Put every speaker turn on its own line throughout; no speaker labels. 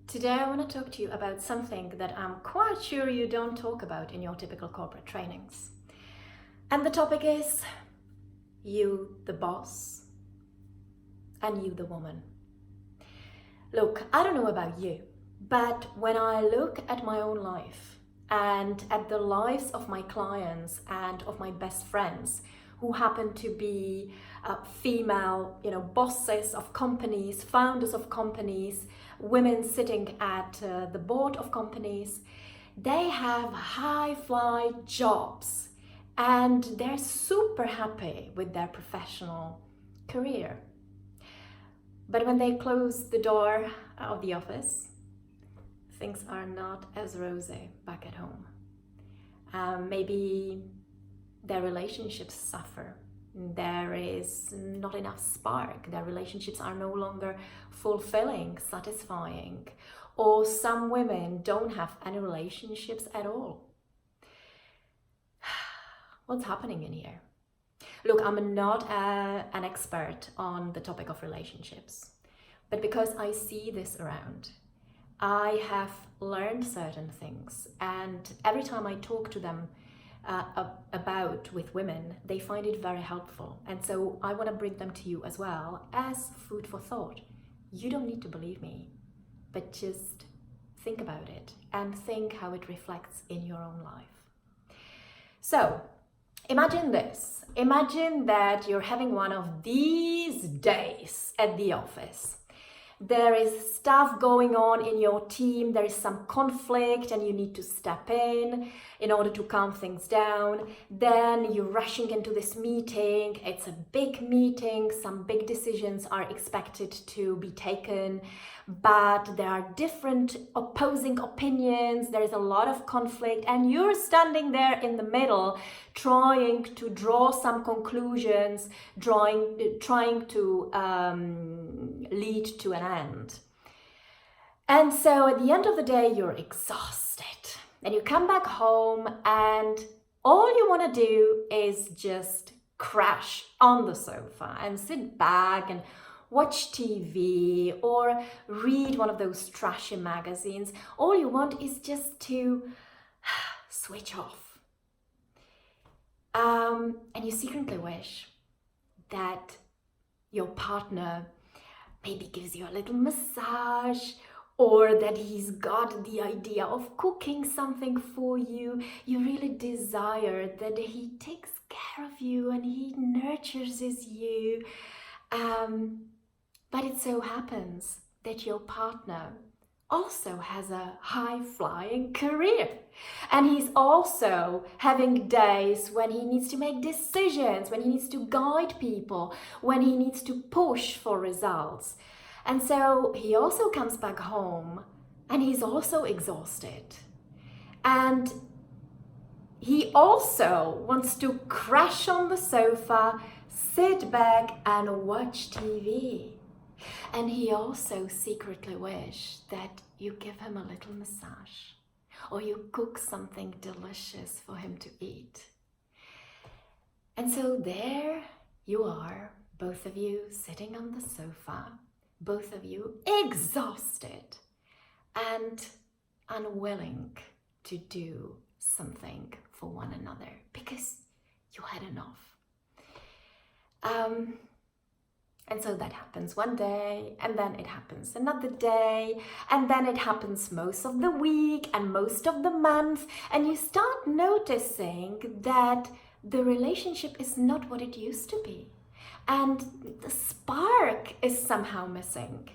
Today I want to talk to you about something that I'm quite sure you don't talk about in your typical corporate trainings. And the topic is you, the boss, and you, the woman. Look, I don't know about you, but when I look at my own life and at the lives of my clients and of my best friends who happen to be female, bosses of companies, founders of companies, women sitting at the board of companies, they have high-fly jobs and they're super happy with their professional career. But when they close the door of the office, things are not as rosy back at home. Maybe their relationships suffer. There is not enough spark. Their relationships are no longer fulfilling, satisfying. Or some women don't have any relationships at all. What's happening in here? Look, I'm not an expert on the topic of relationships, but because I see this around, I have learned certain things, and every time I talk to them with women, they find it very helpful. And so I want to bring them to you as well as food for thought. You don't need to believe me, but just think about it and think how it reflects in your own life. So imagine this. Imagine that you're having one of these days at the office. There is stuff going on in your team, there is some conflict and you need to step in order to calm things down. Then you're rushing into this meeting. It's a big meeting, some big decisions are expected to be taken, but there are different opposing opinions, there is a lot of conflict, and you're standing there in the middle trying to draw some conclusions, trying to lead to an end. And so at the end of the day, you're exhausted. And you come back home and all you want to do is just crash on the sofa and sit back and watch TV or read one of those trashy magazines. All you want is just to switch off. And you secretly wish that your partner maybe gives you a little massage, or that he's got the idea of cooking something for you. You really desire that he takes care of you and he nurtures you. But it so happens that your partner also has a high-flying career. And he's also having days when he needs to make decisions, when he needs to guide people, when he needs to push for results. And so he also comes back home and he's also exhausted. And he also wants to crash on the sofa, sit back and watch TV. And he also secretly wishes that you give him a little massage or you cook something delicious for him to eat. And so there you are, both of you sitting on the sofa, both of you exhausted and unwilling to do something for one another because you had enough. And so that happens one day, and then it happens another day, and then it happens most of the week and most of the month, and you start noticing that the relationship is not what it used to be, and the spark is somehow missing,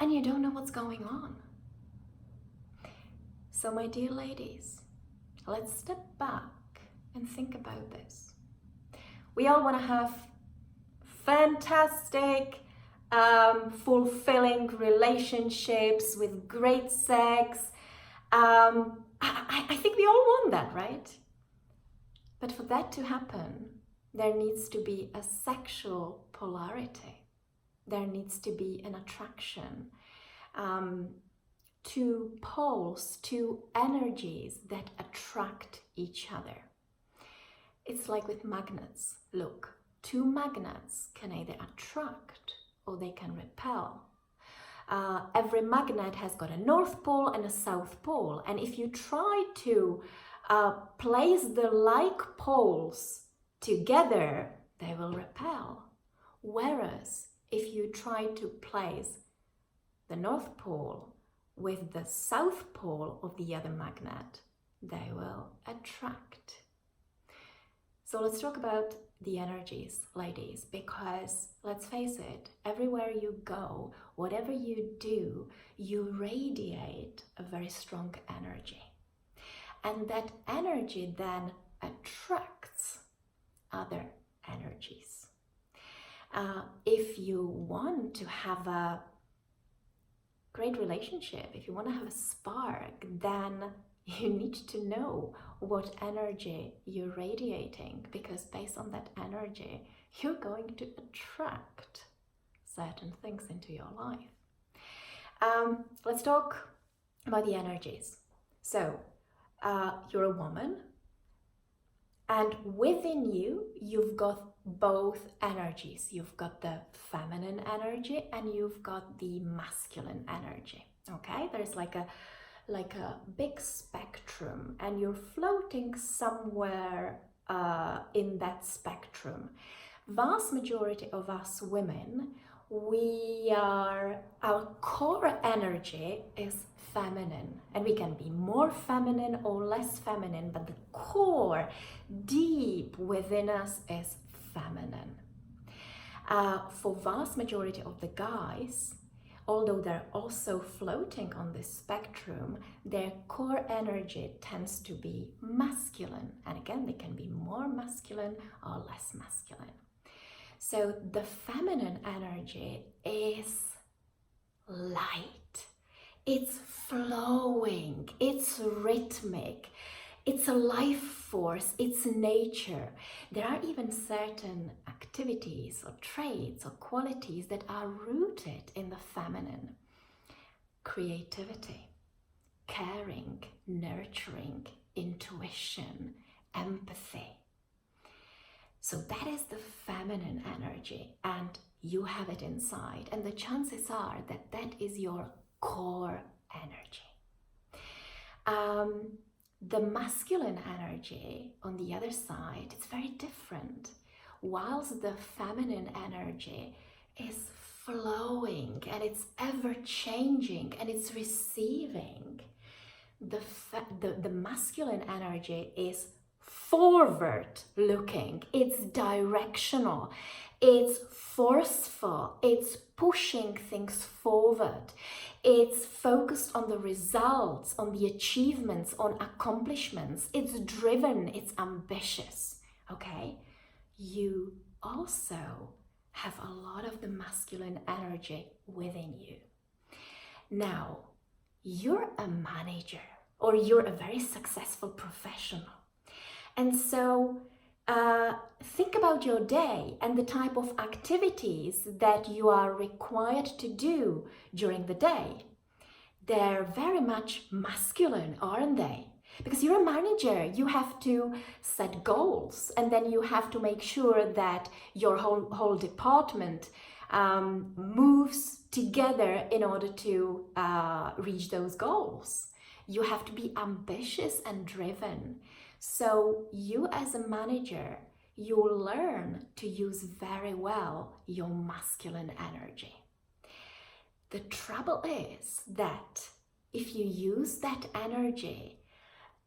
and you don't know what's going on. So my dear ladies, let's step back and think about this. We all want to have fantastic, fulfilling relationships with great sex. I think we all want that, right? But for that to happen, there needs to be a sexual polarity. There needs to be an attraction, two poles, two energies that attract each other. It's like with magnets. Look, two magnets can either attract or they can repel. Every magnet has got a north pole and a south pole. And if you try to place the like poles together, they will repel. Whereas if you try to place the north pole with the south pole of the other magnet, they will attract. So let's talk about the energies, ladies, because let's face it, everywhere you go, whatever you do, you radiate a very strong energy. And that energy then attracts other energies. If you want to have a great relationship, if you want to have a spark, then you need to know what energy you're radiating, because based on that energy, you're going to attract certain things into your life. Let's talk about the energies. So, you're a woman, and within you, you've got both energies. You've got the feminine energy and you've got the masculine energy. Okay, there's like a big spectrum, and you're floating somewhere in that spectrum. Vast majority of us women, our core energy is feminine, and we can be more feminine or less feminine, but the core deep within us is feminine. For vast majority of the guys, although they're also floating on this spectrum, their core energy tends to be masculine. And again, they can be more masculine or less masculine. So the feminine energy is light. It's flowing, it's rhythmic, it's a life force, it's nature. There are even certain activities or traits or qualities that are rooted in the feminine. Creativity, caring, nurturing, intuition, empathy. So that is the feminine energy, and you have it inside, and the chances are that that is your core energy. The masculine energy, on the other side, it's very different. Whilst the feminine energy is flowing and it's ever changing and it's receiving, the masculine energy is forward looking, it's directional, it's forceful, it's pushing things forward, it's focused on the results, on the achievements, on accomplishments, it's driven, it's ambitious. Okay, you also have a lot of the masculine energy within you. Now, you're a manager or you're a very successful professional. And so think about your day and the type of activities that you are required to do during the day. They're very much masculine, aren't they? Because you're a manager, you have to set goals, and then you have to make sure that your whole department moves together in order to reach those goals. You have to be ambitious and driven. So you as a manager, you'll learn to use very well your masculine energy. The trouble is that if you use that energy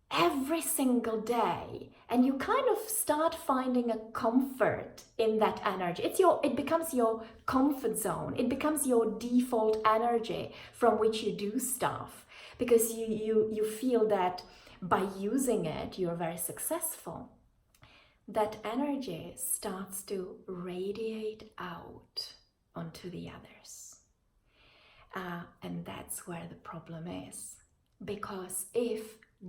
every single day and you kind of start finding a comfort in that energy, it becomes your comfort zone, it becomes your default energy from which you do stuff, because you feel that by using it, you're very successful. That energy starts to radiate out onto the others. And that's where the problem is. Because if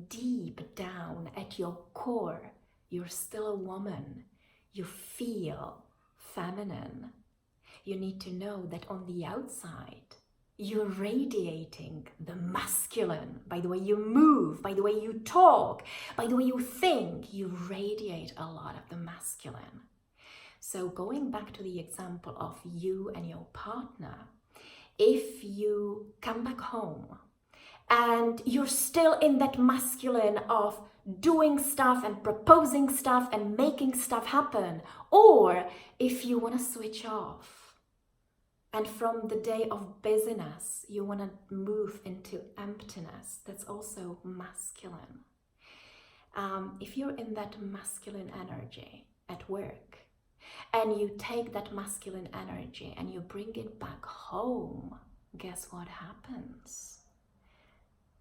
deep down at your core, you're still a woman, you feel feminine, you need to know that on the outside, you're radiating the masculine by the way you move, by the way you talk, by the way you think. You radiate a lot of the masculine. So going back to the example of you and your partner, if you come back home and you're still in that masculine of doing stuff and proposing stuff and making stuff happen, or if you want to switch off and from the day of busyness you want to move into emptiness, that's also masculine. If you're in that masculine energy at work and you take that masculine energy and you bring it back home, guess what happens?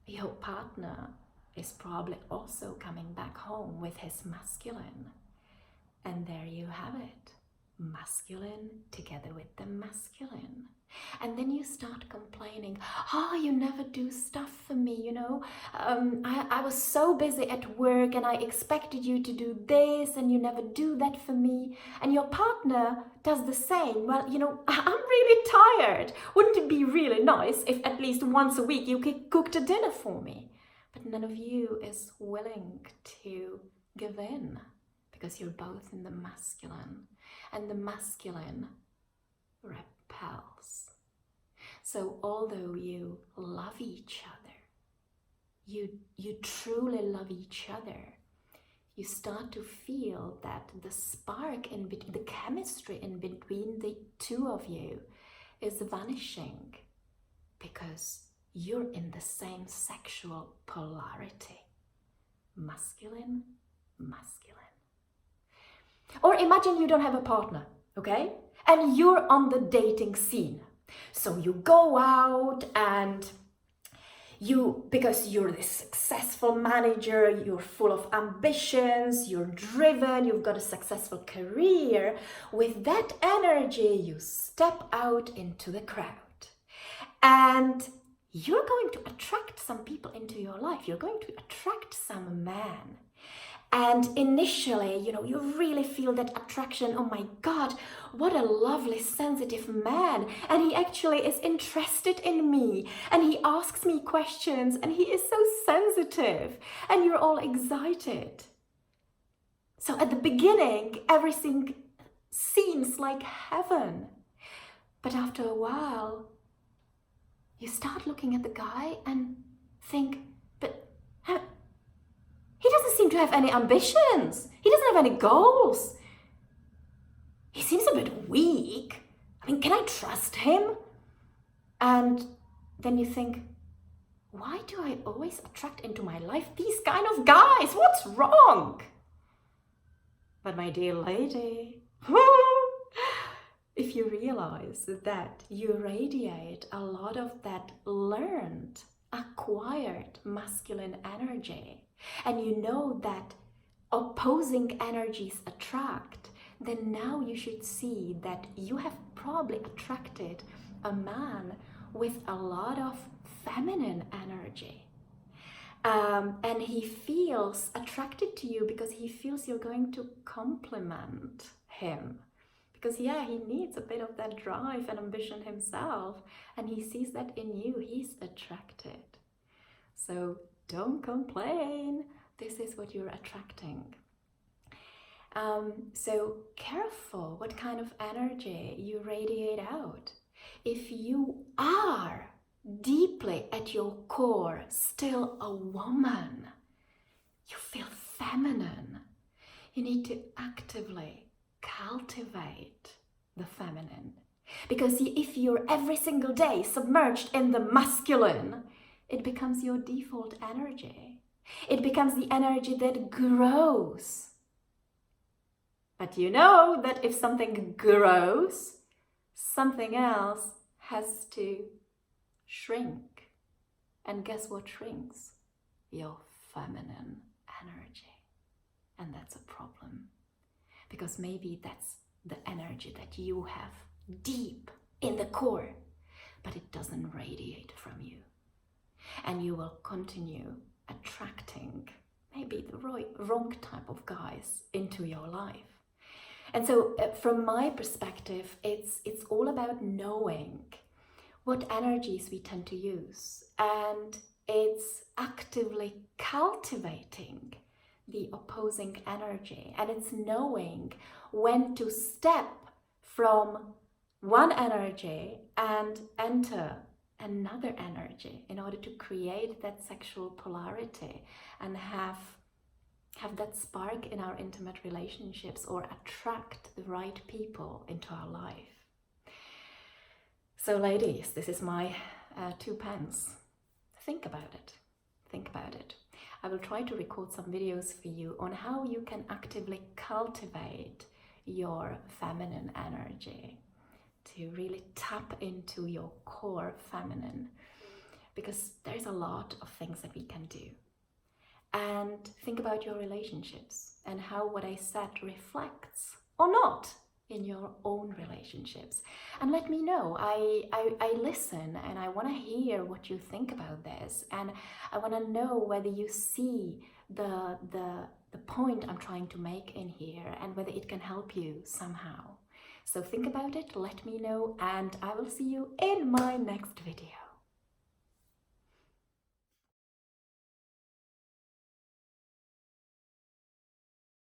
Your partner is probably also coming back home with his masculine. And there you have it. Masculine together with the masculine. And then you start complaining, you never do stuff for me, you know. I was so busy at work and I expected you to do this and you never do that for me. And your partner does the same. Well, you know, I'm really tired. Wouldn't it be really nice if at least once a week you cooked a dinner for me? But none of you is willing to give in because you're both in the masculine. And the masculine repels. So although you love each other, you truly love each other, you start to feel that the spark in between, the chemistry in between the two of you is vanishing because you're in the same sexual polarity. Masculine, masculine. Or imagine you don't have a partner, okay? And you're on the dating scene. So you go out and because you're this successful manager, you're full of ambitions, you're driven, you've got a successful career. With that energy, you step out into the crowd. And you're going to attract some people into your life. You're going to attract some man. And initially, you know, you really feel that attraction. Oh my God, what a lovely, sensitive man. And he actually is interested in me. And he asks me questions and he is so sensitive. And you're all excited. So at the beginning, everything seems like heaven. But after a while, you start looking at the guy and think, but he doesn't seem to have any ambitions. He doesn't have any goals. He seems a bit weak. I mean, can I trust him? And then you think, why do I always attract into my life these kind of guys? What's wrong? But my dear lady, if you realize that you radiate a lot of that learned, acquired masculine energy, and you know that opposing energies attract, then now you should see that you have probably attracted a man with a lot of feminine energy. And he feels attracted to you because he feels you're going to compliment him. Because yeah, he needs a bit of that drive and ambition himself, and he sees that in you, he's attracted. So don't complain, this is what you're attracting. So careful what kind of energy you radiate out. If you are deeply at your core still a woman, you feel feminine, you need to actively cultivate the feminine. Because if you're every single day submerged in the masculine, it becomes your default energy. It becomes the energy that grows. But you know that if something grows, something else has to shrink. And guess what shrinks? Your feminine energy. And that's a problem. Because maybe that's the energy that you have deep in the core, but it doesn't radiate from you. And you will continue attracting maybe the wrong type of guys into your life. And so from my perspective, it's all about knowing what energies we tend to use, and it's actively cultivating the opposing energy, and it's knowing when to step from one energy and enter another energy in order to create that sexual polarity and have that spark in our intimate relationships or attract the right people into our life. So ladies, this is my 2 pence. Think about it. Think about it. I will try to record some videos for you on how you can actively cultivate your feminine energy, to really tap into your core feminine, because there's a lot of things that we can do. And think about your relationships and how what I said reflects or not in your own relationships. And let me know. I listen and I want to hear what you think about this, and I want to know whether you see the point I'm trying to make in here and whether it can help you somehow. So think about it, let me know, and I will see you in my next video.